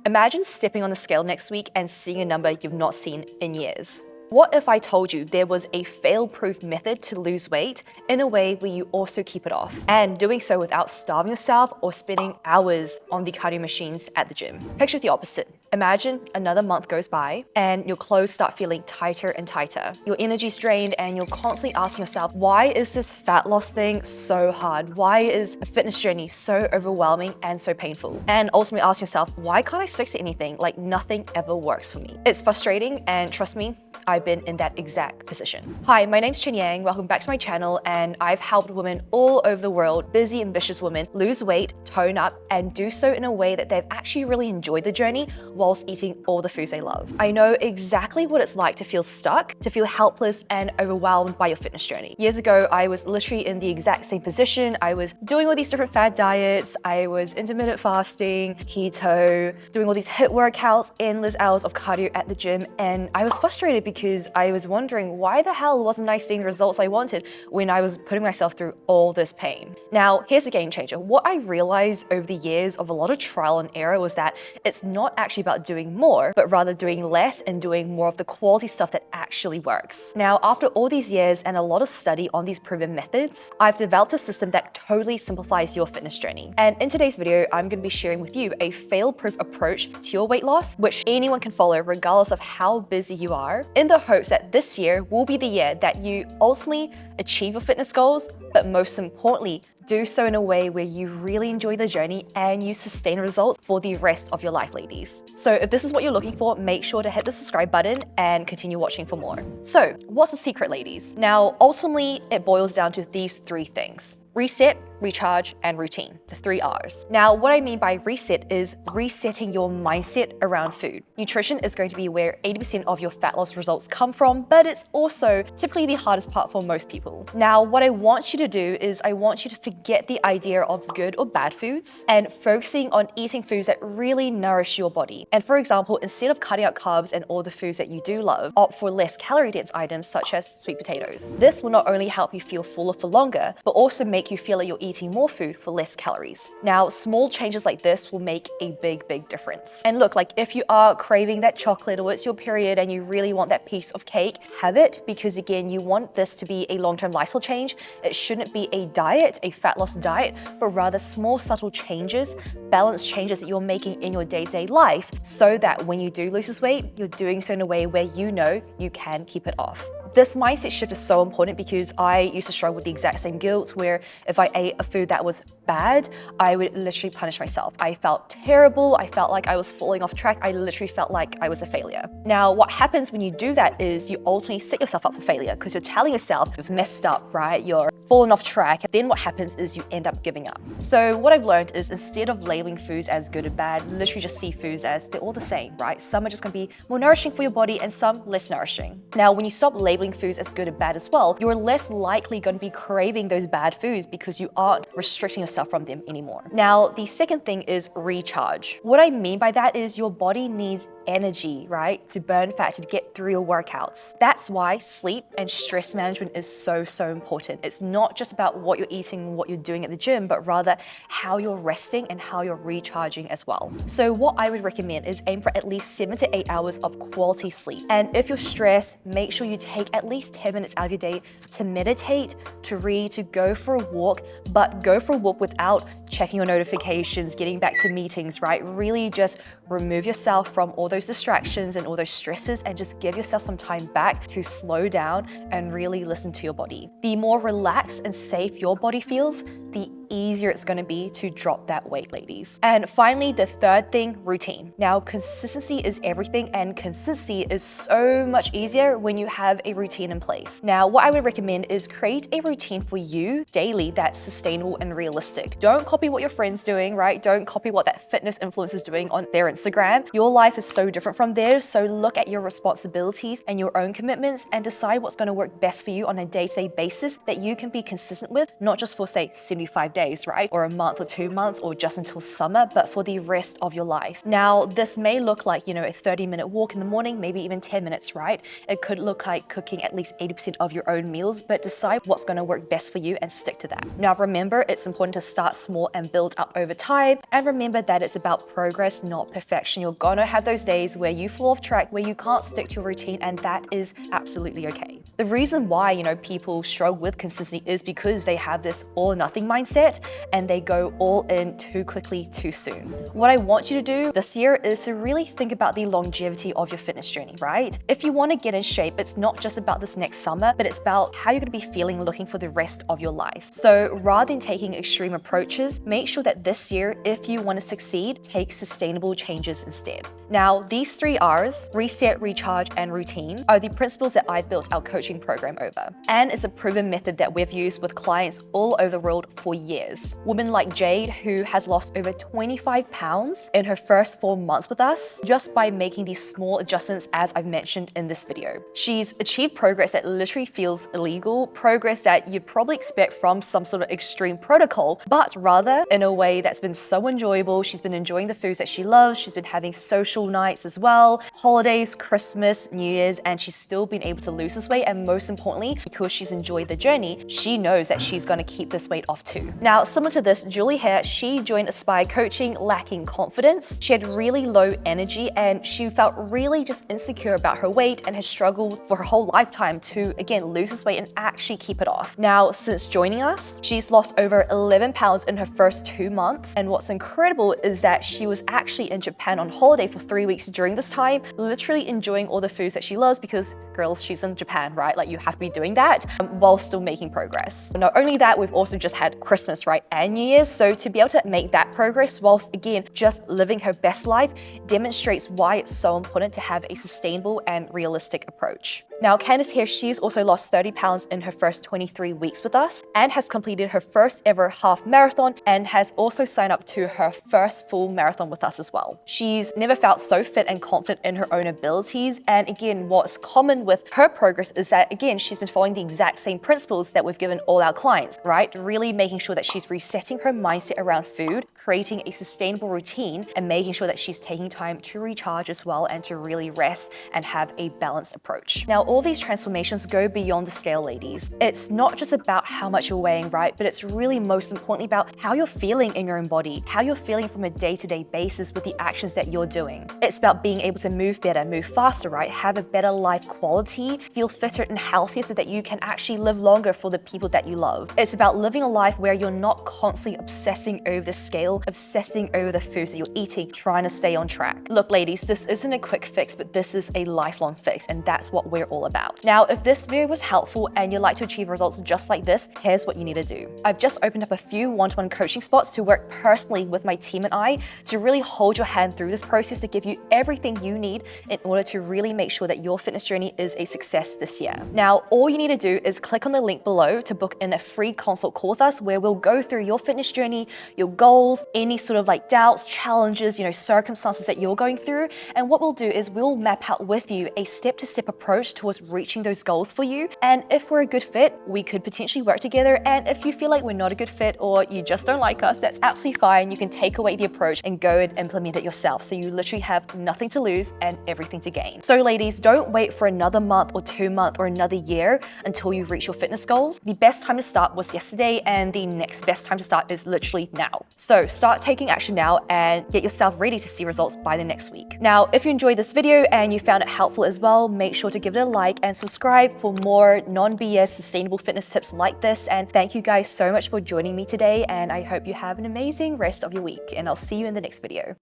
Imagine stepping on the scale next week and seeing a number you've not seen in years. What if I told you there was a fail-proof method to lose weight in a way where you also keep it off, and doing so without starving yourself or spending hours on the cardio machines at the gym? Picture the opposite. Imagine another month goes by and your clothes start feeling tighter and tighter. Your energy's drained and you're constantly asking yourself, why is this fat loss thing so hard? Why is a fitness journey so overwhelming and so painful? And ultimately ask yourself, why can't I stick to anything? Like nothing ever works for me. It's frustrating, and trust me, I've been in that exact position. Hi, my name's Chen Yang. Welcome back to my channel, and I've helped women all over the world, busy, ambitious women, lose weight, tone up, and do so in a way that they've actually really enjoyed the journey whilst eating all the foods they love. I know exactly what it's like to feel stuck, to feel helpless and overwhelmed by your fitness journey. Years ago, I was literally in the exact same position. I was doing all these different fad diets. I was intermittent fasting, keto, doing all these HIIT workouts, endless hours of cardio at the gym, and I was frustrated because I was wondering why the hell wasn't I seeing the results I wanted when I was putting myself through all this pain. Now, here's the game changer. What I realized over the years of a lot of trial and error was that it's not actually about doing more, but rather doing less and doing more of the quality stuff that actually works. Now, after all these years and a lot of study on these proven methods, I've developed a system that totally simplifies your fitness journey. And in today's video, I'm going to be sharing with you a fail-proof approach to your weight loss, which anyone can follow regardless of how busy you are, in the hopes that this year will be the year that you ultimately achieve your fitness goals, but most importantly, do so in a way where you really enjoy the journey and you sustain results for the rest of your life, ladies. So if this is what you're looking for, make sure to hit the subscribe button and continue watching for more. So what's the secret, ladies? Now, ultimately, it boils down to these three things: reset, recharge, and routine, the 3 R's. Now, what I mean by reset is resetting your mindset around food. Nutrition is going to be where 80% of your fat loss results come from, but it's also typically the hardest part for most people. Now, what I want you to do is I want you to forget the idea of good or bad foods and focusing on eating foods that really nourish your body. And for example, instead of cutting out carbs and all the foods that you do love, opt for less calorie-dense items such as sweet potatoes. This will not only help you feel fuller for longer, but also make you feel like you're eating more food for less calories. Now, small changes like this will make a big difference. And look, like if you are craving that chocolate or it's your period and you really want that piece of cake, have it, because again, you want this to be a long-term lifestyle change. It shouldn't be a diet, a fat loss diet, but rather small, subtle changes, balanced changes that you're making in your day-to-day life so that when you do lose this weight, you're doing so in a way where you know you can keep it off. This mindset shift is so important because I used to struggle with the exact same guilt where if I ate a food that was bad, I would literally punish myself. I felt terrible. I felt like I was falling off track. I literally felt like I was a failure. Now, what happens when you do that is you ultimately set yourself up for failure because you're telling yourself you've messed up, right? You're fallen off track. Then what happens is you end up giving up. So what I've learned is instead of labeling foods as good or bad, literally just see foods as they're all the same, right? Some are just gonna be more nourishing for your body and some less nourishing. Now, when you stop labeling foods as good or bad as well, you're less likely going to be craving those bad foods because you aren't restricting yourself from them anymore. Now, the second thing is recharge. What I mean by that is your body needs energy, right, to burn fat, to get through your workouts. That's why sleep and stress management is so important. It's not just about what you're eating, what you're doing at the gym, but rather how you're resting and how you're recharging as well. So what I would recommend is aim for at least 7 to 8 hours of quality sleep. And if you're stressed, make sure you take at least 10 minutes out of your day to meditate, to read, to go for a walk, but go for a walk without checking your notifications, getting back to meetings, right? Really just remove yourself from all those distractions and all those stresses and just give yourself some time back to slow down and really listen to your body. The more relaxed and safe your body feels, the easier it's going to be to drop that weight, ladies. And finally, the third thing, routine. Now, consistency is everything, and consistency is so much easier when you have a routine in place. Now, what I would recommend is create a routine for you daily that's sustainable and realistic. Don't copy what your friend's doing, right? Don't copy what that fitness influencer is doing on their Instagram. Your life is so different from theirs, so look at your responsibilities and your own commitments and decide what's going to work best for you on a day-to-day basis that you can be consistent with, not just for, say, 75 days, days, right? Or a month or 2 months or just until summer, but for the rest of your life. Now, this may look like, a 30-minute walk in the morning, maybe even 10 minutes, right? It could look like cooking at least 80% of your own meals, but decide what's going to work best for you and stick to that. Now, remember, it's important to start small and build up over time. And remember that it's about progress, not perfection. You're going to have those days where you fall off track, where you can't stick to a routine, and that is absolutely okay. The reason why, people struggle with consistency is because they have this all or nothing mindset and they go all in too quickly, too soon. What I want you to do this year is to really think about the longevity of your fitness journey, right? If you want to get in shape, it's not just about this next summer, but it's about how you're going to be feeling looking for the rest of your life. So rather than taking extreme approaches, make sure that this year, if you want to succeed, take sustainable changes instead. Now, these 3 R's, reset, recharge, and routine, are the principles that I built our coaching program over. And it's a proven method that we've used with clients all over the world for years. Women like Jade, who has lost over 25 pounds in her first 4 months with us, just by making these small adjustments as I've mentioned in this video. She's achieved progress that literally feels illegal, progress that you'd probably expect from some sort of extreme protocol, but rather in a way that's been so enjoyable. She's been enjoying the foods that she loves, she's been having social nights as well, holidays, Christmas, New Year's, and she's still been able to lose this weight. And most importantly, because she's enjoyed the journey, she knows that she's going to keep this weight off too. Now, similar to this, Julie here, she joined Aspire Coaching lacking confidence. She had really low energy and she felt really just insecure about her weight and has struggled for her whole lifetime to, again, lose this weight and actually keep it off. Now, since joining us, she's lost over 11 pounds in her first 2 months. And what's incredible is that she was actually in Japan on holiday for 3 weeks during this time, literally enjoying all the foods that she loves because, girls, she's in Japan, right? Like, you have to be doing that while still making progress. Not only that, we've also just had Christmas, right? And New Year's. So to be able to make that progress whilst, again, just living her best life demonstrates why it's so important to have a sustainable and realistic approach. Now, Candice here, she's also lost 30 pounds in her first 23 weeks with us and has completed her first ever half marathon and has also signed up to her first full marathon with us as well. She's never felt so fit and confident in her own abilities. And again, what's common with her progress is that, again, she's been following the exact same principles that we've given all our clients, right? Really making sure that she's resetting her mindset around food, creating a sustainable routine, and making sure that she's taking time to recharge as well and to really rest and have a balanced approach. Now, all these transformations go beyond the scale, ladies. It's not just about how much you're weighing, right? But it's really most importantly about how you're feeling in your own body, how you're feeling from a day-to-day basis with the actions that you're doing. It's about being able to move better, move faster, right? Have a better life quality, feel fitter and healthier so that you can actually live longer for the people that you love. It's about living a life where you're not constantly obsessing over the scale, obsessing over the foods that you're eating, trying to stay on track. Look, ladies, this isn't a quick fix, but this is a lifelong fix, and that's what we're all about. Now, if this video was helpful and you'd like to achieve results just like this, here's what you need to do. I've just opened up a few one-to-one coaching spots to work personally with my team and I to really hold your hand through this process to give you everything you need in order to really make sure that your fitness journey is a success this year. Now, all you need to do is click on the link below to book in a free consult call with us where we'll go through your fitness journey, your goals, any sort of like doubts, challenges, circumstances that you're going through. And what we'll do is we'll map out with you a step-to-step approach towards reaching those goals for you. And if we're a good fit, we could potentially work together. And if you feel like we're not a good fit or you just don't like us, that's absolutely fine. You can take away the approach and go and implement it yourself. So you literally have nothing to lose and everything to gain. So ladies, don't wait for another month or 2 months or another year until you reach your fitness goals. The best time to start was yesterday, and the next best time to start is literally now. So start taking action now and get yourself ready to see results by the next week. Now, if you enjoyed this video and you found it helpful as well, make sure to give it a like and subscribe for more non-BS sustainable fitness tips like this. And thank you guys so much for joining me today, and I hope you have an amazing rest of your week, and I'll see you in the next video.